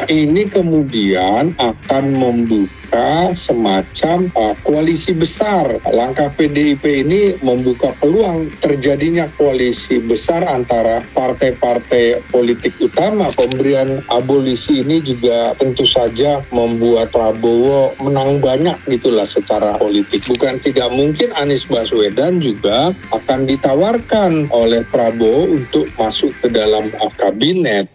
ini kemudian akan membuka semacam koalisi besar. Langkah PDIP ini membuka peluang terjadinya koalisi besar antara partai-partai politik utama. Pemberian abolisi ini juga tentu saja membuat Prabowo menang banyak gitulah secara politik. Bukan tidak mungkin Anies Baswedan juga akan ditawarkan oleh Prabowo untuk masuk ke dalam kabinet.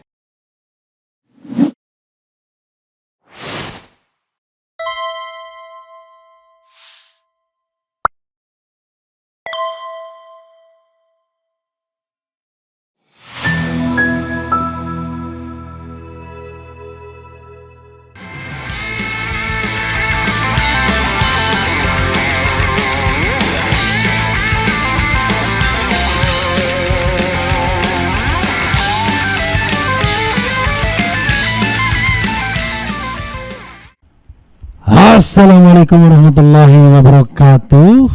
Assalamualaikum warahmatullahi wabarakatuh,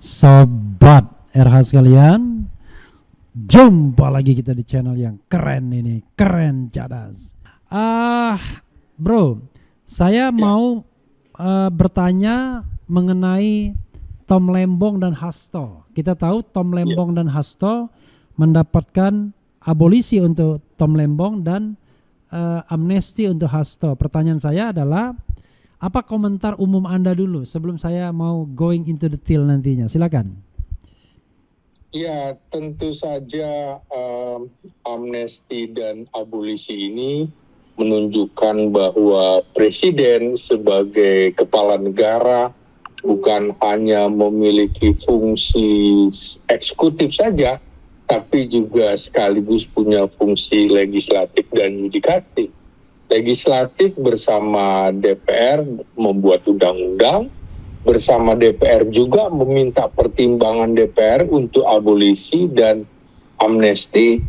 sobat RH sekalian. Jumpa lagi kita di channel yang keren ini, keren cadas. Bro, saya mau bertanya mengenai Tom Lembong dan Hasto. Kita tahu Tom Lembong dan Hasto mendapatkan abolisi untuk Tom Lembong dan amnesti untuk Hasto. Pertanyaan saya adalah, apa komentar umum Anda dulu sebelum saya mau going into detail nantinya? Silakan. Ya, tentu saja amnesti dan abolisi ini menunjukkan bahwa presiden sebagai kepala negara bukan hanya memiliki fungsi eksekutif saja, tapi juga sekaligus punya fungsi legislatif dan yudikatif. Legislatif bersama DPR membuat undang-undang, bersama DPR juga meminta pertimbangan DPR untuk abolisi dan amnesti,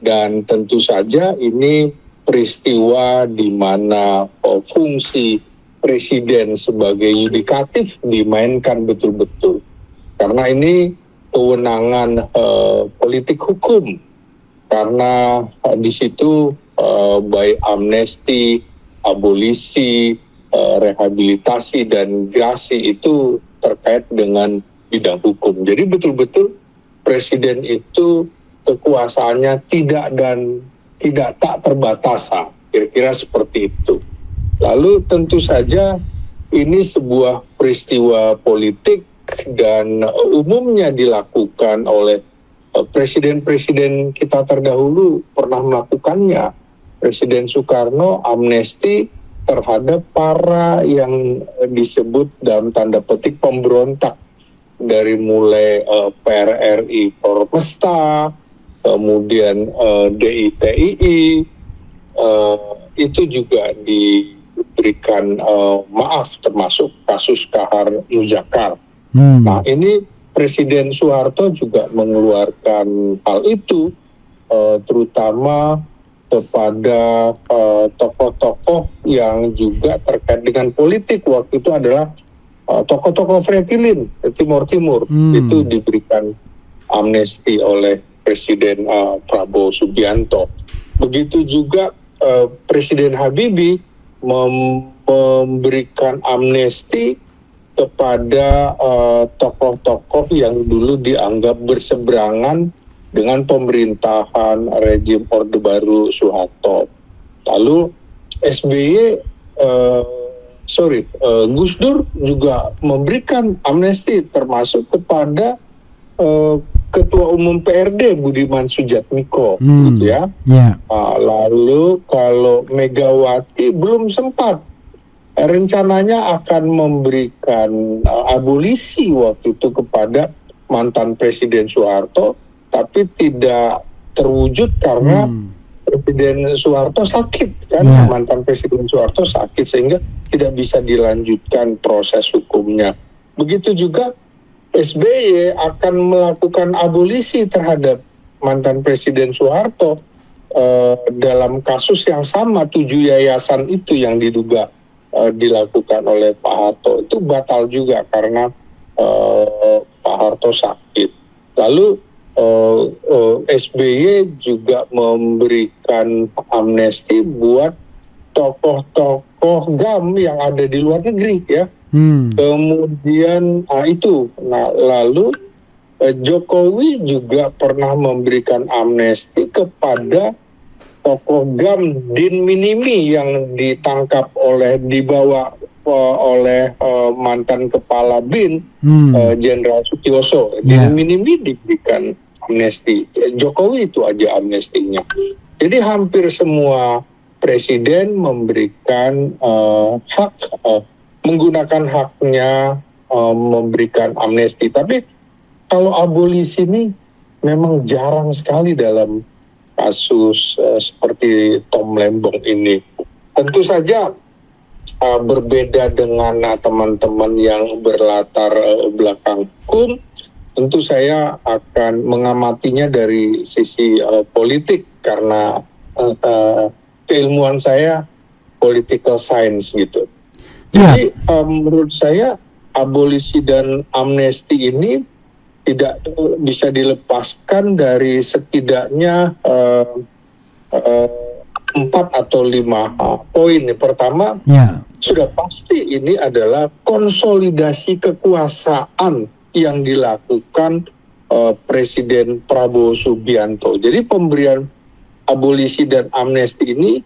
dan tentu saja ini peristiwa di mana fungsi presiden sebagai yudikatif dimainkan betul-betul. Karena ini kewenangan politik hukum, karena di situ baik amnesti, abolisi, rehabilitasi dan gerasi itu terkait dengan bidang hukum. Jadi betul-betul presiden itu kekuasaannya tidak tak terbatas, kira-kira seperti itu. Lalu tentu saja ini sebuah peristiwa politik dan umumnya dilakukan oleh presiden-presiden kita terdahulu pernah melakukannya. Presiden Soekarno amnesti terhadap para yang disebut dalam tanda petik pemberontak, dari mulai PRRI Pormesta, kemudian DITII, itu juga diberikan maaf, termasuk kasus Kahar Muzakar. Nah, ini Presiden Soeharto juga mengeluarkan hal itu, terutama kepada tokoh-tokoh yang juga terkait dengan politik. Waktu itu adalah tokoh-tokoh Fretilin, Timur itu diberikan amnesti oleh Presiden Prabowo Subianto. Begitu juga Presiden Habibie memberikan amnesti kepada tokoh-tokoh yang dulu dianggap berseberangan dengan pemerintahan rejim Orde Baru Soeharto. Lalu Gus Dur juga memberikan amnesti, termasuk kepada Ketua Umum PRD Budiman Sujatmiko, gitu ya. Lalu kalau Megawati belum sempat, rencananya akan memberikan abolisi waktu itu kepada mantan Presiden Soeharto, tapi tidak terwujud karena Presiden Soeharto sakit, kan? Mantan Presiden Soeharto sakit, sehingga tidak bisa dilanjutkan proses hukumnya. Begitu juga SBY akan melakukan abolisi terhadap mantan Presiden Soeharto dalam kasus yang sama, 7 yayasan itu yang diduga dilakukan oleh Pak Harto, itu batal juga karena Pak Harto sakit. Lalu SBY juga memberikan amnesti buat tokoh-tokoh GAM yang ada di luar negeri ya. Kemudian itu, nah lalu Jokowi juga pernah memberikan amnesti kepada tokoh GAM Din Minimi yang ditangkap dibawa oleh mantan kepala BIN Jenderal Sutioso. Din Minimi diberikan amnesti. Jokowi itu aja amnestinya. Jadi hampir semua presiden memberikan hak, menggunakan haknya memberikan amnesti. Tapi kalau abolisi ini memang jarang sekali dalam kasus seperti Tom Lembong ini. Tentu saja berbeda dengan teman-teman yang berlatar belakang hukum, tentu saya akan mengamatinya dari sisi politik karena keilmuan saya political science gitu. Jadi menurut saya abolisi dan amnesti ini tidak bisa dilepaskan dari setidaknya 4 atau 5 poin. Pertama, sudah pasti ini adalah konsolidasi kekuasaan yang dilakukan Presiden Prabowo Subianto. Jadi pemberian abolisi dan amnesti ini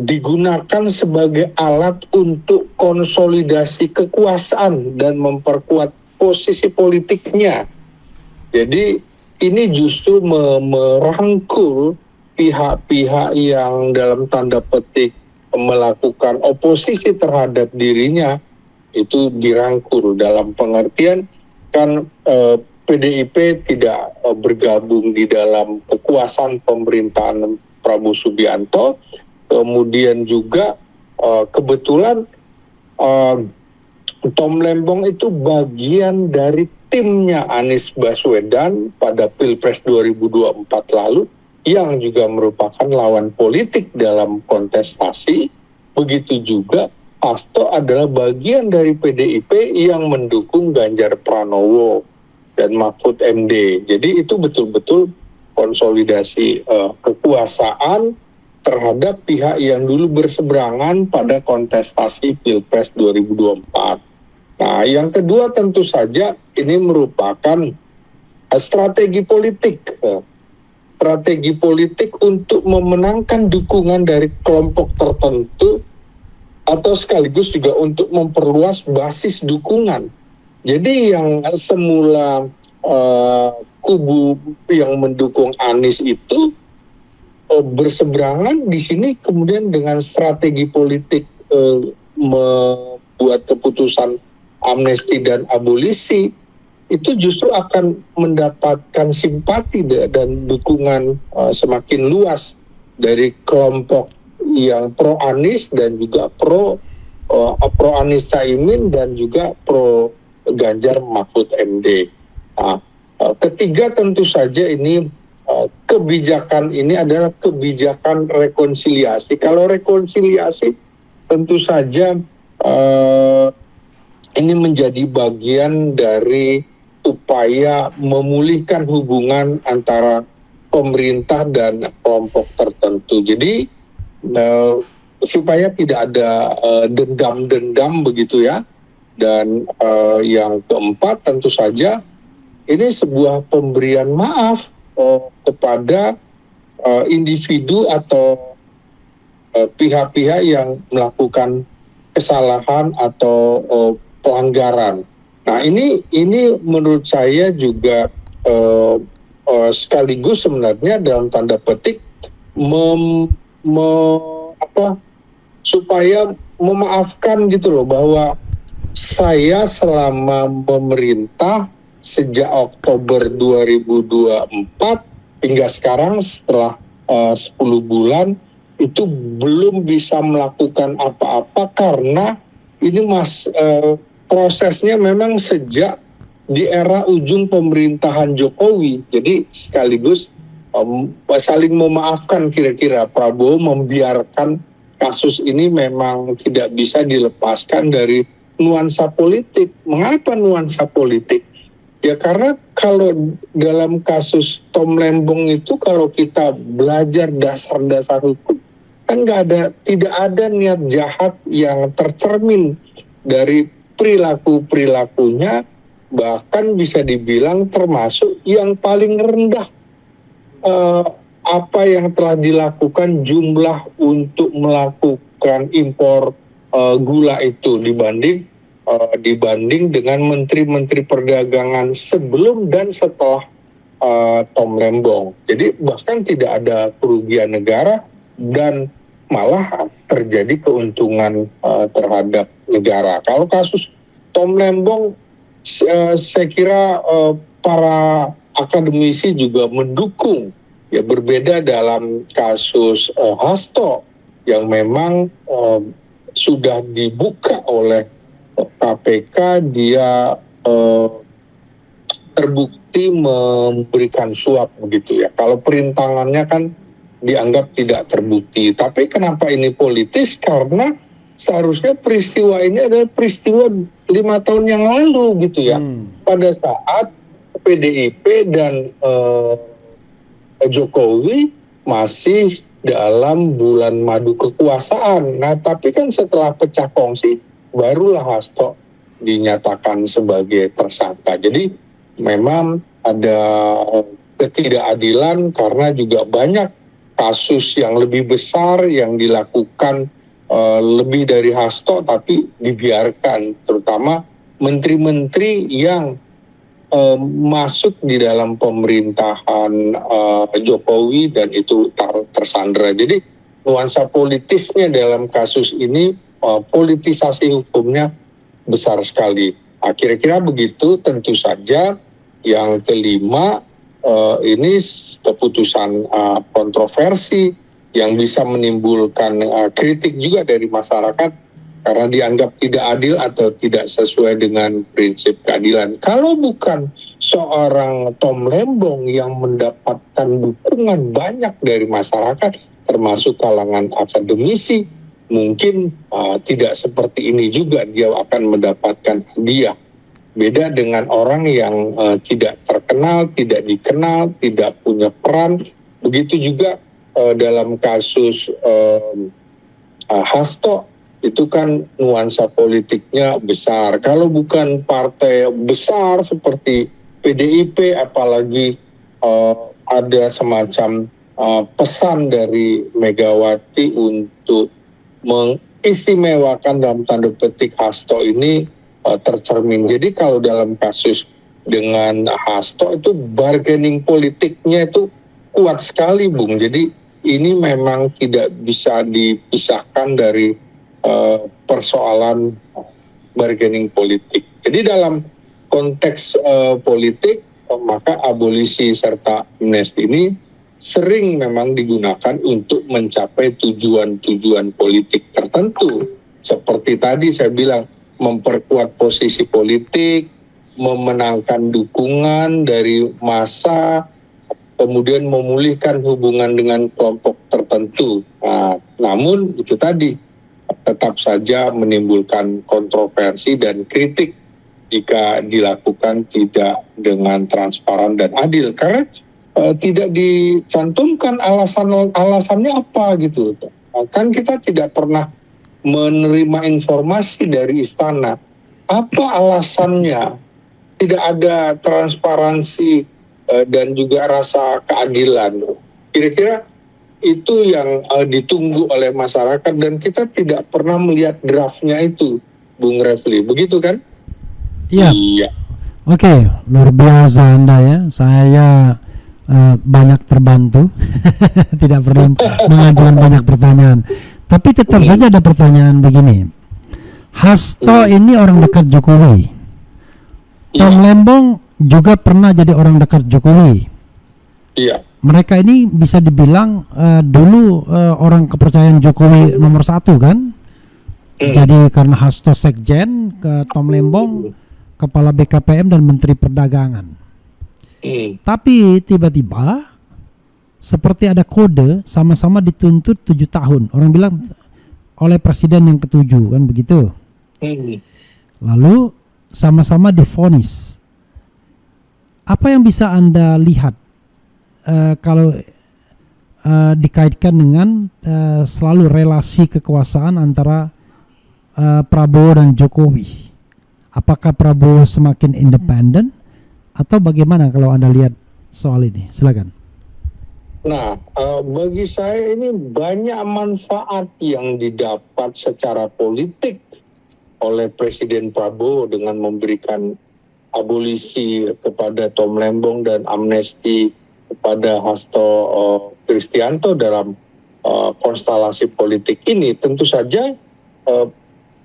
digunakan sebagai alat untuk konsolidasi kekuasaan dan memperkuat posisi politiknya. Jadi ini justru merangkul pihak-pihak yang dalam tanda petik melakukan oposisi terhadap dirinya, itu dirangkul dalam pengertian kan PDIP tidak bergabung di dalam kekuasaan pemerintahan Prabowo Subianto. Kemudian juga kebetulan Tom Lembong itu bagian dari timnya Anies Baswedan pada Pilpres 2024 lalu, yang juga merupakan lawan politik dalam kontestasi. Begitu juga Hasto adalah bagian dari PDIP yang mendukung Ganjar Pranowo dan Mahfud MD. Jadi itu betul-betul konsolidasi kekuasaan terhadap pihak yang dulu berseberangan pada kontestasi Pilpres 2024. Nah, yang kedua tentu saja ini merupakan strategi politik. Strategi politik untuk memenangkan dukungan dari kelompok tertentu atau sekaligus juga untuk memperluas basis dukungan. Jadi yang semula kubu yang mendukung Anies itu berseberangan di sini, kemudian dengan strategi politik membuat keputusan amnesti dan abolisi, itu justru akan mendapatkan simpati dan dukungan semakin luas dari kelompok yang pro Anies dan juga pro Anies Caimin dan juga pro Ganjar Mahfud MD. Nah, ketiga tentu saja ini kebijakan ini adalah kebijakan rekonsiliasi. Kalau rekonsiliasi tentu saja ini menjadi bagian dari upaya memulihkan hubungan antara pemerintah dan kelompok tertentu. Jadi supaya tidak ada dendam-dendam begitu ya. Dan yang keempat tentu saja ini sebuah pemberian maaf kepada individu atau pihak-pihak yang melakukan kesalahan atau pelanggaran. Nah ini menurut saya juga sekaligus sebenarnya dalam tanda petik supaya memaafkan gitu loh, bahwa saya selama memerintah sejak Oktober 2024 hingga sekarang setelah 10 bulan itu belum bisa melakukan apa-apa karena ini prosesnya memang sejak di era ujung pemerintahan Jokowi. Jadi sekaligus saling memaafkan, kira-kira Prabowo membiarkan kasus ini memang tidak bisa dilepaskan dari nuansa politik. Mengapa nuansa politik? Ya karena kalau dalam kasus Tom Lembong itu, kalau kita belajar dasar-dasar hukum, Kan tidak ada niat jahat yang tercermin dari perilakunya, bahkan bisa dibilang termasuk yang paling rendah apa yang telah dilakukan jumlah untuk melakukan impor gula itu dibanding dengan menteri-menteri perdagangan sebelum dan setelah Tom Lembong. Jadi bahkan tidak ada kerugian negara dan malah terjadi keuntungan terhadap negara. Kalau kasus Tom Lembong, saya kira para akademisi juga mendukung. Ya, berbeda dalam kasus Hasto yang memang sudah dibuka oleh KPK, dia terbukti memberikan suap begitu ya. Kalau perintangannya kan dianggap tidak terbukti. Tapi kenapa ini politis? Karena seharusnya peristiwa ini adalah peristiwa 5 tahun yang lalu gitu ya. Pada saat PDIP dan Jokowi masih dalam bulan madu kekuasaan. Nah, tapi kan setelah pecah kongsi, barulah Hasto dinyatakan sebagai tersangka. Jadi memang ada ketidakadilan karena juga banyak kasus yang lebih besar yang dilakukan lebih dari Hasto tapi dibiarkan, terutama menteri-menteri yang masuk di dalam pemerintahan Jokowi dan itu tersandra. Jadi nuansa politisnya dalam kasus ini, politisasi hukumnya besar sekali. Kira-kira begitu. Tentu saja yang kelima, ini keputusan kontroversi yang bisa menimbulkan kritik juga dari masyarakat karena dianggap tidak adil atau tidak sesuai dengan prinsip keadilan. Kalau bukan seorang Tom Lembong yang mendapatkan dukungan banyak dari masyarakat, termasuk kalangan akademisi, mungkin tidak seperti ini juga dia akan mendapatkan hadiah. Beda dengan orang yang tidak terkenal, tidak dikenal, tidak punya peran. Begitu juga dalam kasus Hasto, itu kan nuansa politiknya besar. Kalau bukan partai besar seperti PDIP, apalagi ada semacam pesan dari Megawati untuk mengistimewakan dalam tanda petik Hasto ini tercermin. Jadi kalau dalam kasus dengan Hasto itu bargaining politiknya itu kuat sekali, Bung. Jadi ini memang tidak bisa dipisahkan dari persoalan bargaining politik. Jadi dalam konteks politik, maka abolisi serta amnesti ini sering memang digunakan untuk mencapai tujuan-tujuan politik tertentu. Seperti tadi saya bilang, memperkuat posisi politik, memenangkan dukungan dari massa, kemudian memulihkan hubungan dengan kelompok tertentu. Namun itu tadi tetap saja menimbulkan kontroversi dan kritik jika dilakukan tidak dengan transparan dan adil, karena tidak dicantumkan alasannya apa gitu. Kan kita tidak pernah menerima informasi dari istana apa alasannya, tidak ada transparansi dan juga rasa keadilan. Kira-kira itu yang ditunggu oleh masyarakat dan kita tidak pernah melihat draftnya itu, Bung Refli, begitu kan? Iya. Oke, luar biasa Anda ya. Saya banyak terbantu, tidak perlu mengajukan banyak pertanyaan. Tapi tetap saja ada pertanyaan begini. Hasto ini orang dekat Jokowi. Tom Lembong juga pernah jadi orang dekat Jokowi. Iya. Mereka ini bisa dibilang dulu orang kepercayaan Jokowi nomor 1 kan. Jadi karena Hasto sekjen, ke Tom Lembong kepala BKPM dan Menteri Perdagangan. Tapi tiba-tiba seperti ada kode sama-sama dituntut 7 tahun. Orang bilang oleh presiden yang ke-7 kan begitu. Lalu sama-sama divonis. Apa yang bisa Anda lihat kalau dikaitkan dengan selalu relasi kekuasaan antara Prabowo dan Jokowi. Apakah Prabowo semakin independen atau bagaimana kalau Anda lihat soal ini? Silakan. Nah, bagi saya ini banyak manfaat yang didapat secara politik oleh Presiden Prabowo dengan memberikan abolisi kepada Tom Lembong dan amnesti kepada Hasto Kristianto dalam konstelasi politik ini. Tentu saja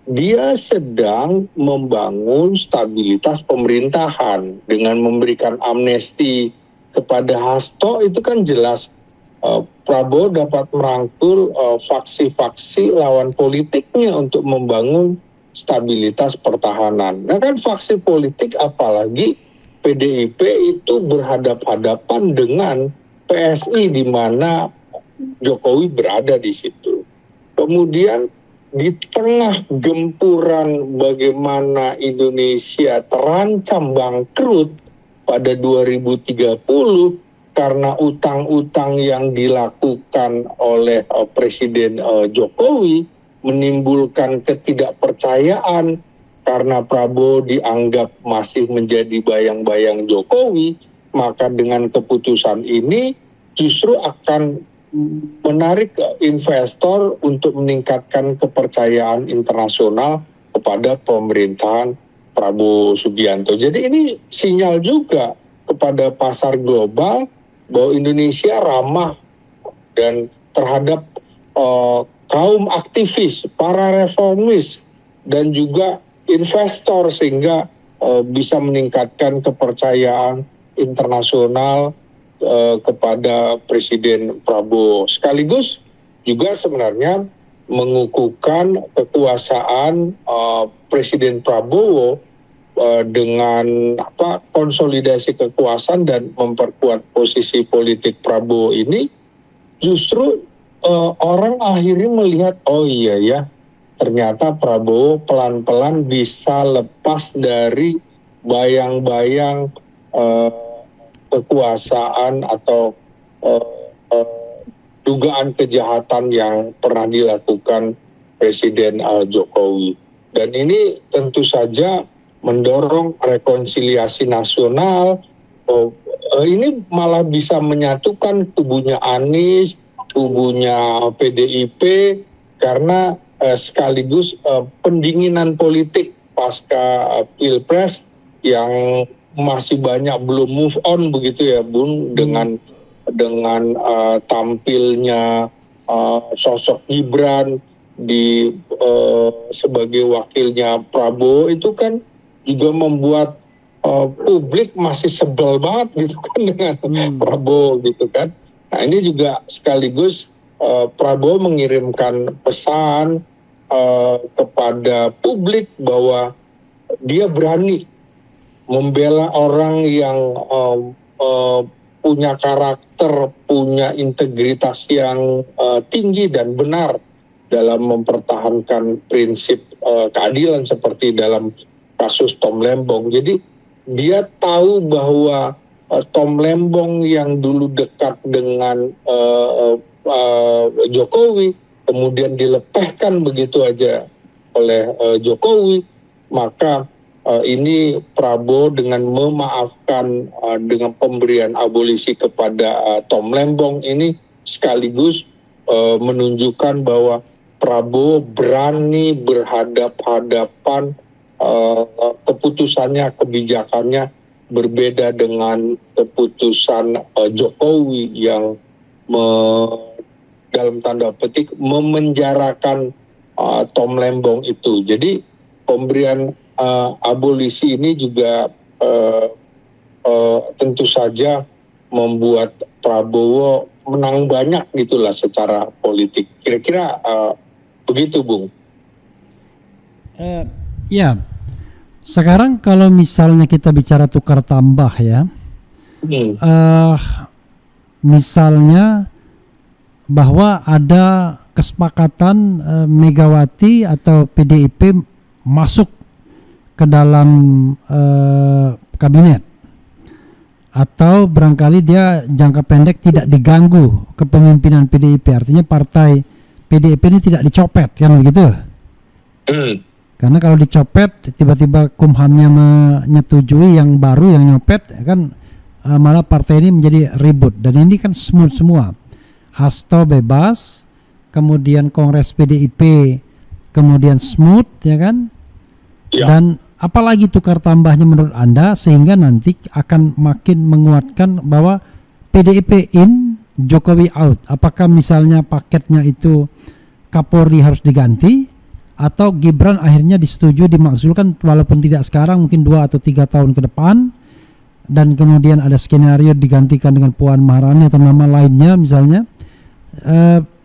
dia sedang membangun stabilitas pemerintahan dengan memberikan amnesti kepada Hasto. Itu kan jelas Prabowo dapat merangkul faksi-faksi lawan politiknya untuk membangun stabilitas pertahanan. Nah kan faksi politik apalagi PDIP itu berhadap-hadapan dengan PSI di mana Jokowi berada di situ. Kemudian di tengah gempuran bagaimana Indonesia terancam bangkrut pada 2030 karena utang-utang yang dilakukan oleh Presiden Jokowi menimbulkan ketidakpercayaan karena Prabowo dianggap masih menjadi bayang-bayang Jokowi, maka dengan keputusan ini justru akan menarik investor untuk meningkatkan kepercayaan internasional kepada pemerintahan Prabowo Subianto. Jadi ini sinyal juga kepada pasar global bahwa Indonesia ramah dan terhadap kaum aktivis, para reformis, dan juga investor sehingga bisa meningkatkan kepercayaan internasional kepada Presiden Prabowo. Sekaligus juga sebenarnya mengukuhkan kekuasaan Presiden Prabowo dengan konsolidasi kekuasaan dan memperkuat posisi politik Prabowo ini. Justru orang akhirnya melihat, oh iya ya, ternyata Prabowo pelan-pelan bisa lepas dari bayang-bayang kekuasaan atau dugaan kejahatan yang pernah dilakukan Presiden Jokowi. Dan ini tentu saja mendorong rekonsiliasi nasional. Ini malah bisa menyatukan kubunya Anies, kubunya PDIP, karena sekaligus pendinginan politik pasca Pilpres yang masih banyak belum move on begitu ya Bung, dengan tampilnya sosok Gibran di sebagai wakilnya Prabowo itu kan juga membuat publik masih sebel banget gitu kan dengan Prabowo gitu kan. Nah ini juga sekaligus Prabowo mengirimkan pesan kepada publik bahwa dia berani membela orang yang punya karakter, punya integritas yang tinggi dan benar dalam mempertahankan prinsip keadilan seperti dalam kasus Tom Lembong. Jadi dia tahu bahwa Tom Lembong yang dulu dekat dengan Jokowi kemudian dilepehkan begitu aja oleh Jokowi, maka ini Prabowo dengan memaafkan dengan pemberian abolisi kepada Tom Lembong ini sekaligus menunjukkan bahwa Prabowo berani berhadap-hadapan, keputusannya, kebijakannya berbeda dengan keputusan Jokowi yang dalam tanda petik memenjarakan Tom Lembong itu. Jadi pemberian abolisi ini juga tentu saja membuat Prabowo menang banyak gitulah secara politik. Kira-kira begitu, Bung. Ya, sekarang kalau misalnya kita bicara tukar tambah ya, misalnya bahwa ada kesepakatan Megawati atau PDIP masuk ke dalam kabinet. atau barangkali dia jangka pendek tidak diganggu kepemimpinan PDIP, artinya partai PDIP ini tidak dicopet, kan begitu? Karena kalau dicopet tiba-tiba Kumhamnya menyetujui yang baru yang nyopet, kan malah partai ini menjadi ribut. Dan ini kan smooth semua. Hasto bebas, kemudian Kongres PDIP kemudian smooth, ya kan? Ya. Dan apalagi tukar tambahnya menurut Anda sehingga nanti akan makin menguatkan bahwa PDIP in, Jokowi out. Apakah misalnya paketnya itu Kapolri harus diganti, atau Gibran akhirnya disetujui dimakzulkan walaupun tidak sekarang, mungkin 2 atau 3 tahun ke depan, dan kemudian ada skenario digantikan dengan Puan Maharani atau nama lainnya misalnya.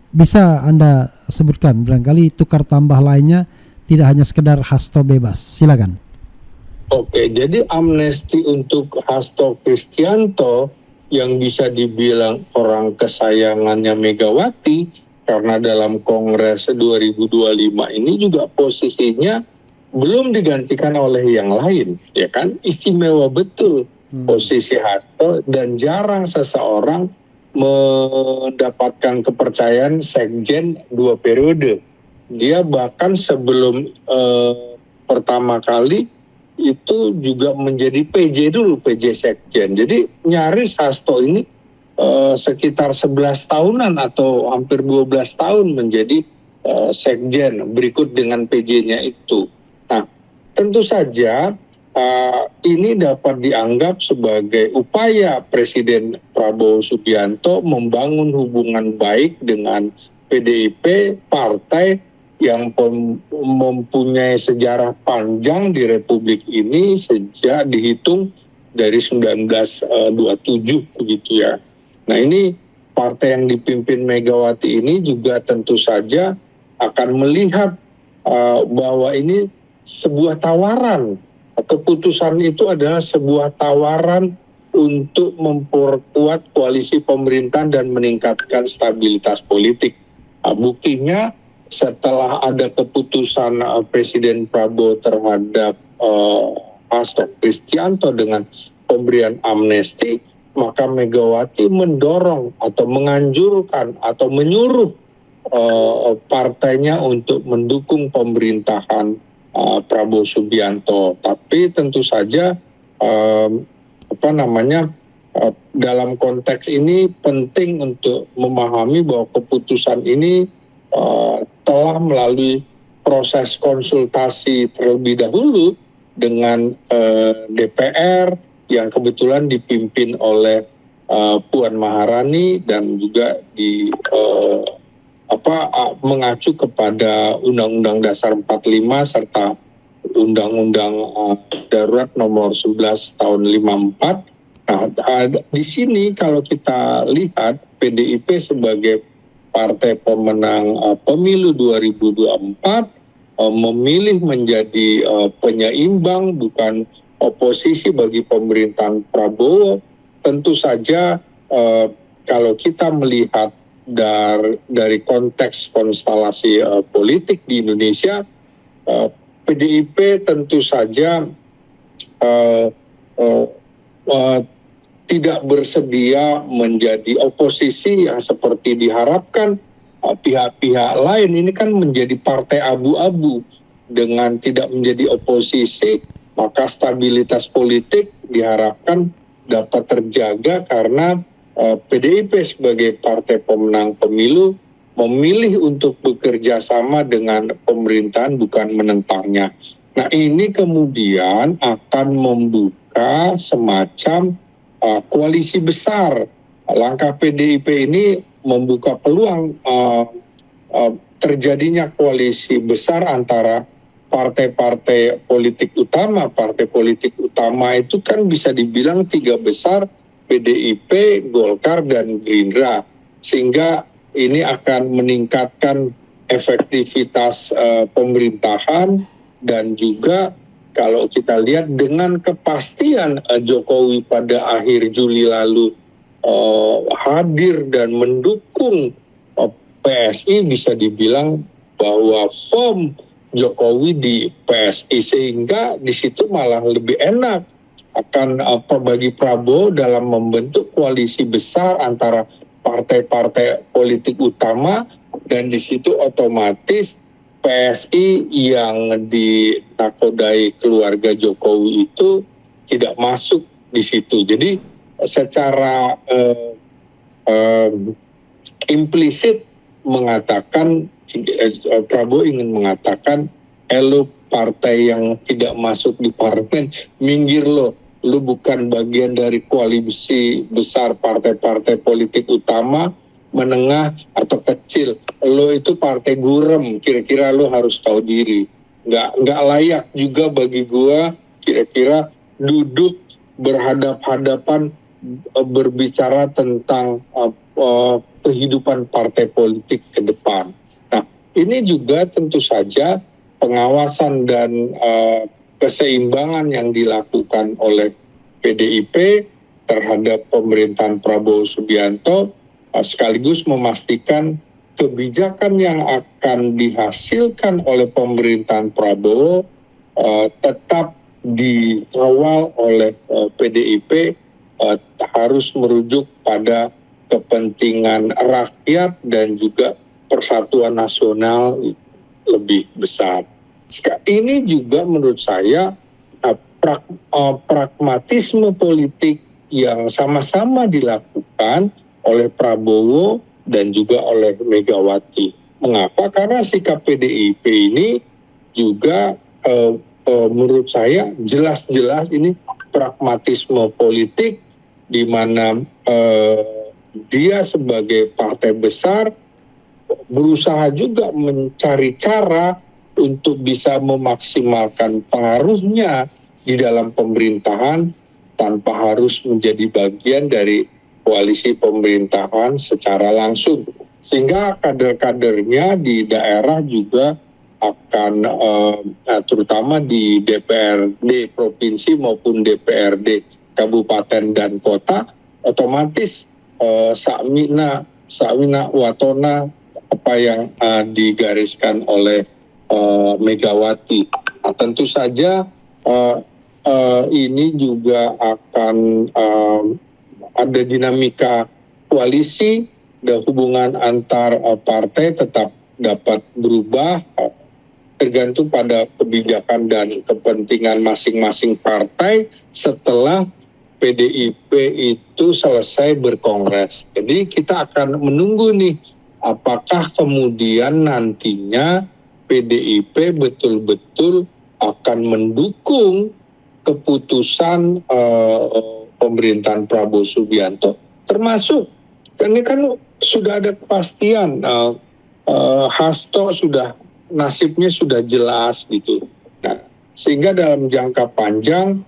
Bisa Anda sebutkan barangkali tukar tambah lainnya, tidak hanya sekedar Hasto bebas. Silakan. Oke, jadi amnesti untuk Hasto Kristianto yang bisa dibilang orang kesayangannya Megawati, karena dalam Kongres 2025 ini juga posisinya belum digantikan oleh yang lain, ya kan? Istimewa betul posisi Hasto, dan jarang seseorang mendapatkan kepercayaan sekjen 2 periode. Dia bahkan sebelum pertama kali itu juga menjadi PJ dulu, PJ sekjen. Jadi nyaris Hasto ini sekitar 11 tahunan atau hampir 12 tahun menjadi sekjen berikut dengan PJ-nya itu. Nah, tentu saja ini dapat dianggap sebagai upaya Presiden Prabowo Subianto membangun hubungan baik dengan PDIP, partai yang mempunyai sejarah panjang di Republik ini sejak dihitung dari 1927 begitu ya. Nah, ini partai yang dipimpin Megawati ini juga tentu saja akan melihat bahwa ini sebuah tawaran, atau putusan itu adalah sebuah tawaran untuk memperkuat koalisi pemerintahan dan meningkatkan stabilitas politik. Buktinya setelah ada keputusan Presiden Prabowo terhadap Hasto Kristianto dengan pemberian amnesti, maka Megawati mendorong atau menganjurkan atau menyuruh partainya untuk mendukung pemerintahan Prabowo Subianto. Tapi tentu saja dalam konteks ini penting untuk memahami bahwa keputusan ini telah melalui proses konsultasi terlebih dahulu dengan DPR yang kebetulan dipimpin oleh Puan Maharani dan juga mengacu kepada Undang-Undang Dasar 45 serta Undang-Undang Darurat Nomor 11 Tahun 54. Nah, di sini kalau kita lihat PDIP sebagai partai pemenang pemilu 2024 memilih menjadi penyeimbang bukan oposisi bagi pemerintahan Prabowo. Tentu saja kalau kita melihat dari konteks konstelasi politik di Indonesia, PDIP tentu saja tidak bersedia menjadi oposisi yang seperti diharapkan pihak-pihak lain. Ini kan menjadi partai abu-abu. Dengan tidak menjadi oposisi, maka stabilitas politik diharapkan dapat terjaga karena PDIP sebagai partai pemenang pemilu memilih untuk bekerja sama dengan pemerintahan bukan menentangnya. Nah, ini kemudian akan membuka semacam koalisi besar. Langkah PDIP ini membuka peluang terjadinya koalisi besar antara partai-partai politik utama. Partai politik utama itu kan bisa dibilang 3 besar, PDIP, Golkar, dan Gerindra. Sehingga ini akan meningkatkan efektivitas pemerintahan, dan juga kalau kita lihat dengan kepastian Jokowi pada akhir Juli lalu hadir dan mendukung PSI, bisa dibilang bahwa form Jokowi di PSI, sehingga di situ malah lebih enak akan bagi Prabowo dalam membentuk koalisi besar antara partai-partai politik utama, dan di situ otomatis PSI yang dinakodai keluarga Jokowi itu tidak masuk di situ. Jadi secara implisit mengatakan, Prabowo ingin mengatakan, lo partai yang tidak masuk di parlemen, minggir lo bukan bagian dari koalisi besar partai-partai politik utama, menengah atau kecil, lo itu partai gurem, kira-kira lo harus tahu diri. Nggak layak juga bagi gua kira-kira duduk berhadap-hadapan berbicara tentang kehidupan partai politik ke depan. Nah, ini juga tentu saja pengawasan dan keseimbangan yang dilakukan oleh PDIP terhadap pemerintahan Prabowo Subianto, sekaligus memastikan kebijakan yang akan dihasilkan oleh pemerintahan Prabowo tetap dikawal oleh PDIP, harus merujuk pada kepentingan rakyat dan juga persatuan nasional lebih besar. Ini juga menurut saya pragmatisme politik yang sama-sama dilakukan oleh Prabowo dan juga oleh Megawati. Mengapa? Karena sikap PDIP ini juga menurut saya jelas-jelas ini pragmatisme politik, di mana dia sebagai partai besar berusaha juga mencari cara untuk bisa memaksimalkan pengaruhnya di dalam pemerintahan tanpa harus menjadi bagian dari koalisi pemerintahan secara langsung. Sehingga kader-kadernya di daerah juga akan terutama di DPRD provinsi maupun DPRD kabupaten dan kota, otomatis Sakmina Watona apa yang digariskan oleh Megawati. Nah, tentu saja ini juga akan ada dinamika koalisi dan hubungan antar partai tetap dapat berubah tergantung pada kebijakan dan kepentingan masing-masing partai setelah PDIP itu selesai berkongres. Jadi kita akan menunggu nih, apakah kemudian nantinya PDIP betul-betul akan mendukung keputusan pemerintahan Prabowo Subianto, termasuk ini kan sudah ada kepastian, Hasto sudah nasibnya sudah jelas gitu. Nah, sehingga dalam jangka panjang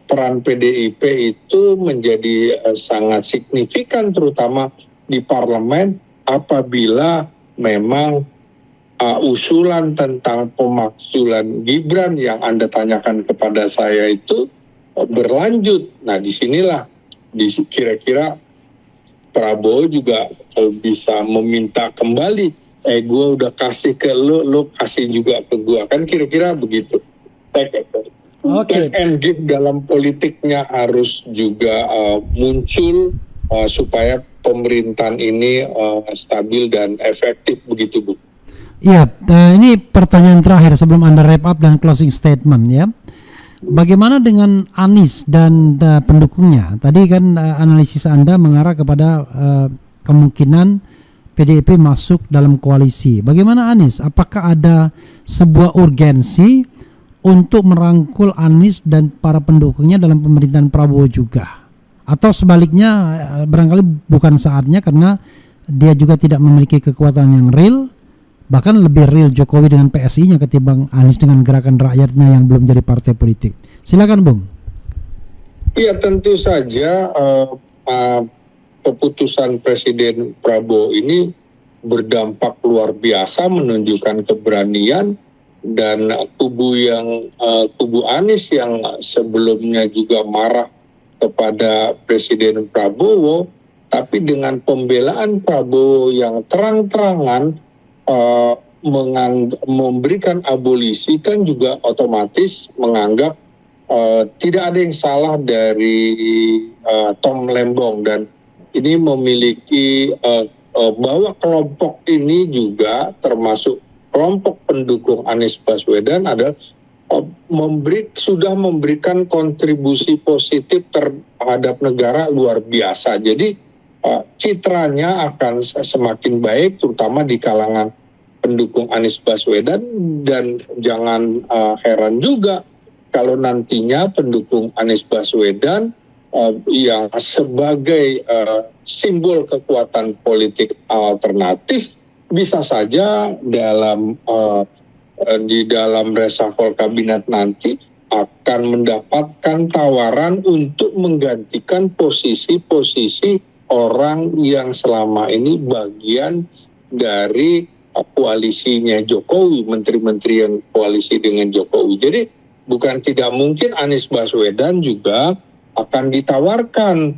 peran PDIP itu menjadi sangat signifikan, terutama di parlemen, apabila memang usulan tentang pemakzulan Gibran yang Anda tanyakan kepada saya itu berlanjut. Nah, disinilah kira-kira Prabowo juga bisa meminta kembali, gue udah kasih ke lo kasih juga ke gue, kan kira-kira begitu. Take and give dalam politiknya harus juga muncul supaya pemerintahan ini stabil dan efektif, begitu Bu. Iya, ini pertanyaan terakhir sebelum Anda wrap up dan closing statement ya. Bagaimana dengan Anies dan pendukungnya? Tadi kan analisis Anda mengarah kepada kemungkinan PDIP masuk dalam koalisi. Bagaimana Anies? Apakah ada sebuah urgensi untuk merangkul Anies dan para pendukungnya dalam pemerintahan Prabowo juga? Atau sebaliknya barangkali bukan saatnya karena dia juga tidak memiliki kekuatan yang real, bahkan lebih real Jokowi dengan PSI-nya ketimbang Anies dengan gerakan rakyatnya yang belum jadi partai politik. Silakan Bung. Iya, tentu saja keputusan Presiden Prabowo ini berdampak luar biasa, menunjukkan keberanian, dan kubu Anies yang sebelumnya juga marah kepada Presiden Prabowo, tapi dengan pembelaan Prabowo yang terang-terangan memberikan abolisi, kan juga otomatis menganggap tidak ada yang salah dari Tom Lembong, dan ini memiliki bahwa kelompok ini juga termasuk kelompok pendukung Anies Baswedan adalah sudah memberikan kontribusi positif terhadap negara luar biasa. Jadi citranya akan semakin baik, terutama di kalangan pendukung Anies Baswedan, dan jangan heran juga kalau nantinya pendukung Anies Baswedan yang sebagai simbol kekuatan politik alternatif bisa saja di dalam reshuffle kabinet nanti akan mendapatkan tawaran untuk menggantikan posisi-posisi orang yang selama ini bagian dari koalisinya Jokowi, menteri-menteri yang koalisi dengan Jokowi. Jadi bukan tidak mungkin Anies Baswedan juga akan ditawarkan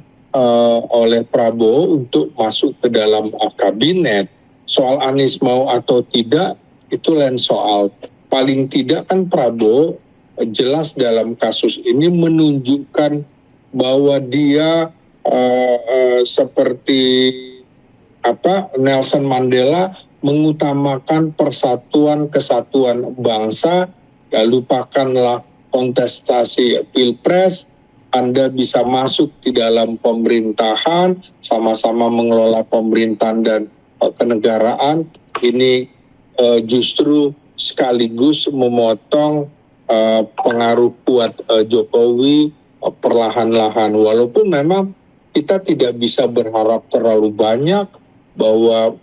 oleh Prabowo untuk masuk ke dalam kabinet. Soal Anies mau atau tidak itu lain soal. Paling tidak kan Prabowo jelas dalam kasus ini menunjukkan bahwa dia seperti Nelson Mandela mengutamakan persatuan kesatuan bangsa. Ya, lupakanlah kontestasi pilpres, Anda bisa masuk di dalam pemerintahan, sama-sama mengelola pemerintahan dan kenegaraan. Ini justru sekaligus memotong pengaruh kuat Jokowi perlahan-lahan. Walaupun memang kita tidak bisa berharap terlalu banyak bahwa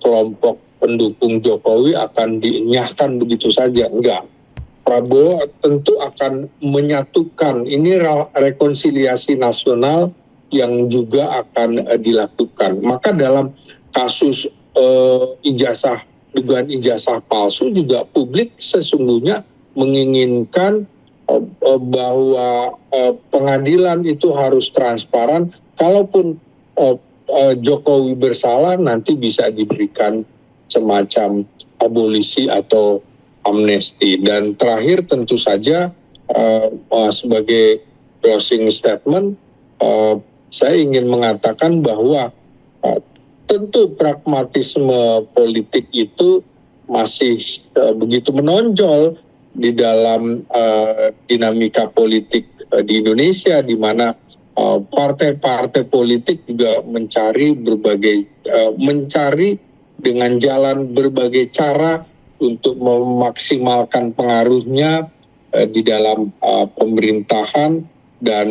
kelompok pendukung Jokowi akan dienyahkan begitu saja. Enggak. Prabowo tentu akan menyatukan, ini rekonsiliasi nasional yang juga akan dilakukan. Maka dalam kasus dugaan ijazah palsu juga publik sesungguhnya menginginkan bahwa pengadilan itu harus transparan. Kalaupun Jokowi bersalah, nanti bisa diberikan semacam abolisi atau amnesti. Dan terakhir tentu saja sebagai closing statement, saya ingin mengatakan bahwa tentu pragmatisme politik itu masih begitu menonjol di dalam dinamika politik di Indonesia, di mana partai-partai politik juga mencari dengan jalan berbagai cara untuk memaksimalkan pengaruhnya di dalam pemerintahan, dan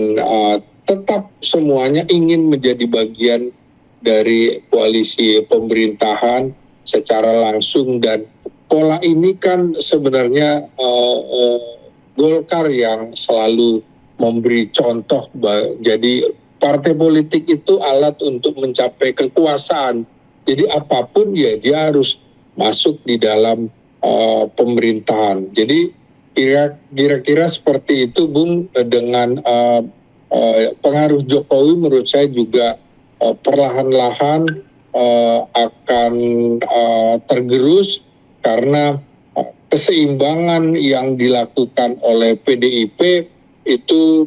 tetap semuanya ingin menjadi bagian dari koalisi pemerintahan secara langsung. Dan pola ini kan sebenarnya Golkar yang selalu memberi contoh. Jadi partai politik itu alat untuk mencapai kekuasaan. Jadi apapun ya dia harus masuk di dalam pemerintahan. Jadi kira-kira seperti itu, Bung. Dengan pengaruh Jokowi menurut saya juga perlahan-lahan akan tergerus, karena keseimbangan yang dilakukan oleh PDIP itu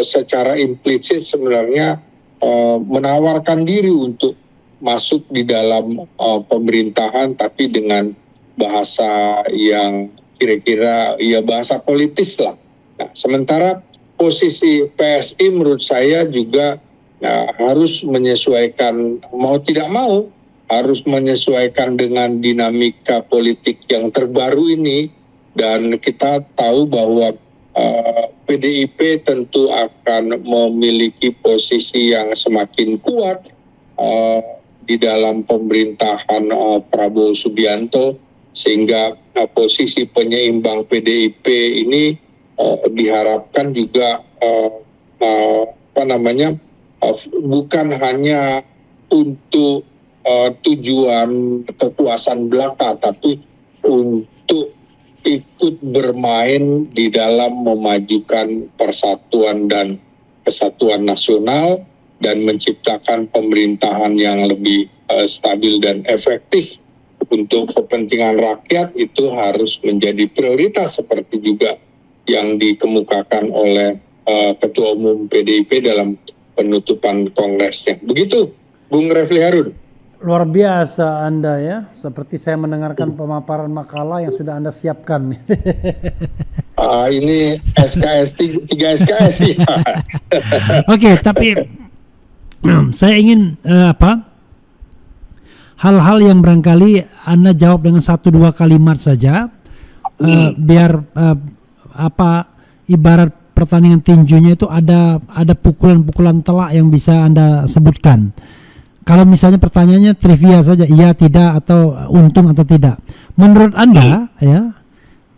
secara implisit sebenarnya menawarkan diri untuk masuk di dalam pemerintahan, tapi dengan bahasa yang kira-kira ya bahasa politis lah. Nah, sementara posisi PSI menurut saya juga harus menyesuaikan, mau tidak mau harus menyesuaikan dengan dinamika politik yang terbaru ini. Dan kita tahu bahwa PDIP tentu akan memiliki posisi yang semakin kuat di dalam pemerintahan Prabowo Subianto, sehingga posisi penyeimbang PDIP ini diharapkan juga bukan hanya untuk tujuan kekuasaan belaka, tapi untuk ikut bermain di dalam memajukan persatuan dan kesatuan nasional dan menciptakan pemerintahan yang lebih stabil dan efektif untuk kepentingan rakyat. Itu harus menjadi prioritas, seperti juga yang dikemukakan oleh Ketua Umum PDIP dalam penutupan kongresnya. Begitu, Bung Refli Harun. Luar biasa Anda ya, seperti saya mendengarkan pemaparan makalah yang sudah Anda siapkan. Ini SKS 3 SKS ya. Oke, tapi saya ingin hal-hal yang barangkali Anda jawab dengan 1-2 kalimat saja, biar ibarat pertandingan tinjunya itu ada pukulan-pukulan telak yang bisa Anda sebutkan. Kalau misalnya pertanyaannya trivia saja, iya, tidak, atau untung atau tidak. Menurut Anda, ya,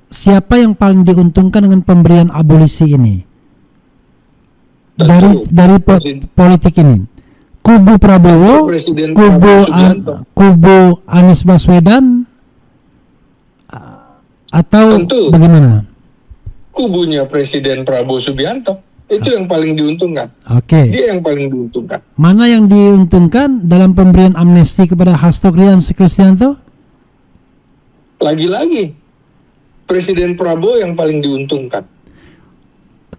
siapa yang paling diuntungkan dengan pemberian abolisi ini? Dari politik ini. Kubu Prabowo, kubu Anies Baswedan, atau bagaimana? Kubunya Presiden Prabowo Subianto. Itu yang paling diuntungkan. Oke. Dia yang paling diuntungkan. Mana yang diuntungkan dalam pemberian amnesti kepada Hasto Kristianto? Lagi-lagi Presiden Prabowo yang paling diuntungkan.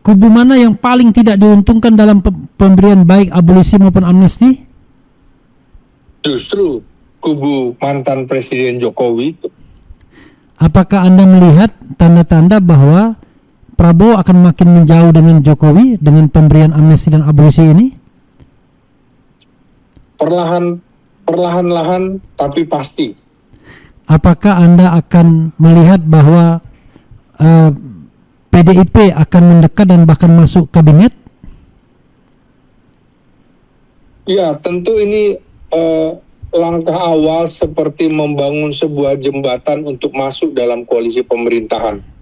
Kubu mana yang paling tidak diuntungkan dalam pemberian baik abolisi maupun amnesti? Justru kubu mantan Presiden Jokowi itu. Apakah Anda melihat tanda-tanda bahwa Prabowo akan makin menjauh dengan Jokowi dengan pemberian amnesti dan abolisi ini? Perlahan-lahan tapi pasti. Apakah Anda akan melihat bahwa PDIP akan mendekat dan bahkan masuk kabinet? Ya, tentu ini langkah awal seperti membangun sebuah jembatan untuk masuk dalam koalisi pemerintahan.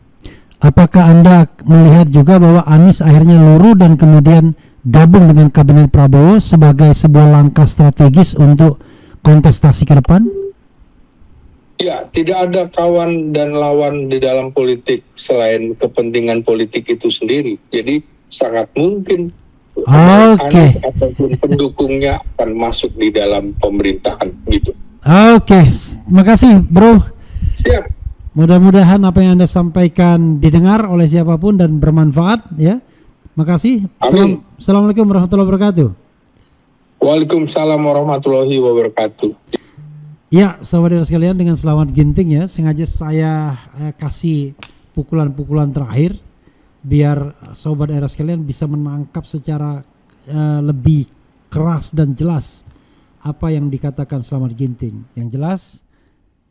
Apakah Anda melihat juga bahwa Anies akhirnya luruh dan kemudian gabung dengan kabinet Prabowo sebagai sebuah langkah strategis untuk kontestasi ke depan? Ya, tidak ada kawan dan lawan di dalam politik selain kepentingan politik itu sendiri. Jadi sangat mungkin Anies ataupun pendukungnya akan masuk di dalam pemerintahan gitu. Oke, makasih bro. Siap. Mudah-mudahan apa yang Anda sampaikan didengar oleh siapapun dan bermanfaat ya. Makasih. Assalamualaikum warahmatullahi wabarakatuh. Waalaikumsalam warahmatullahi wabarakatuh. Ya, saudara sekalian, dengan selamat ginting ya, sengaja saya kasih pukulan-pukulan terakhir biar sobat era sekalian bisa menangkap secara lebih keras dan jelas apa yang dikatakan selamat ginting. Yang jelas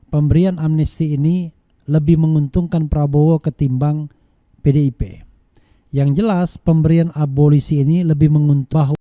pemberian amnesti ini lebih menguntungkan Prabowo ketimbang PDIP. Yang jelas pemberian abolisi ini lebih menguntungkan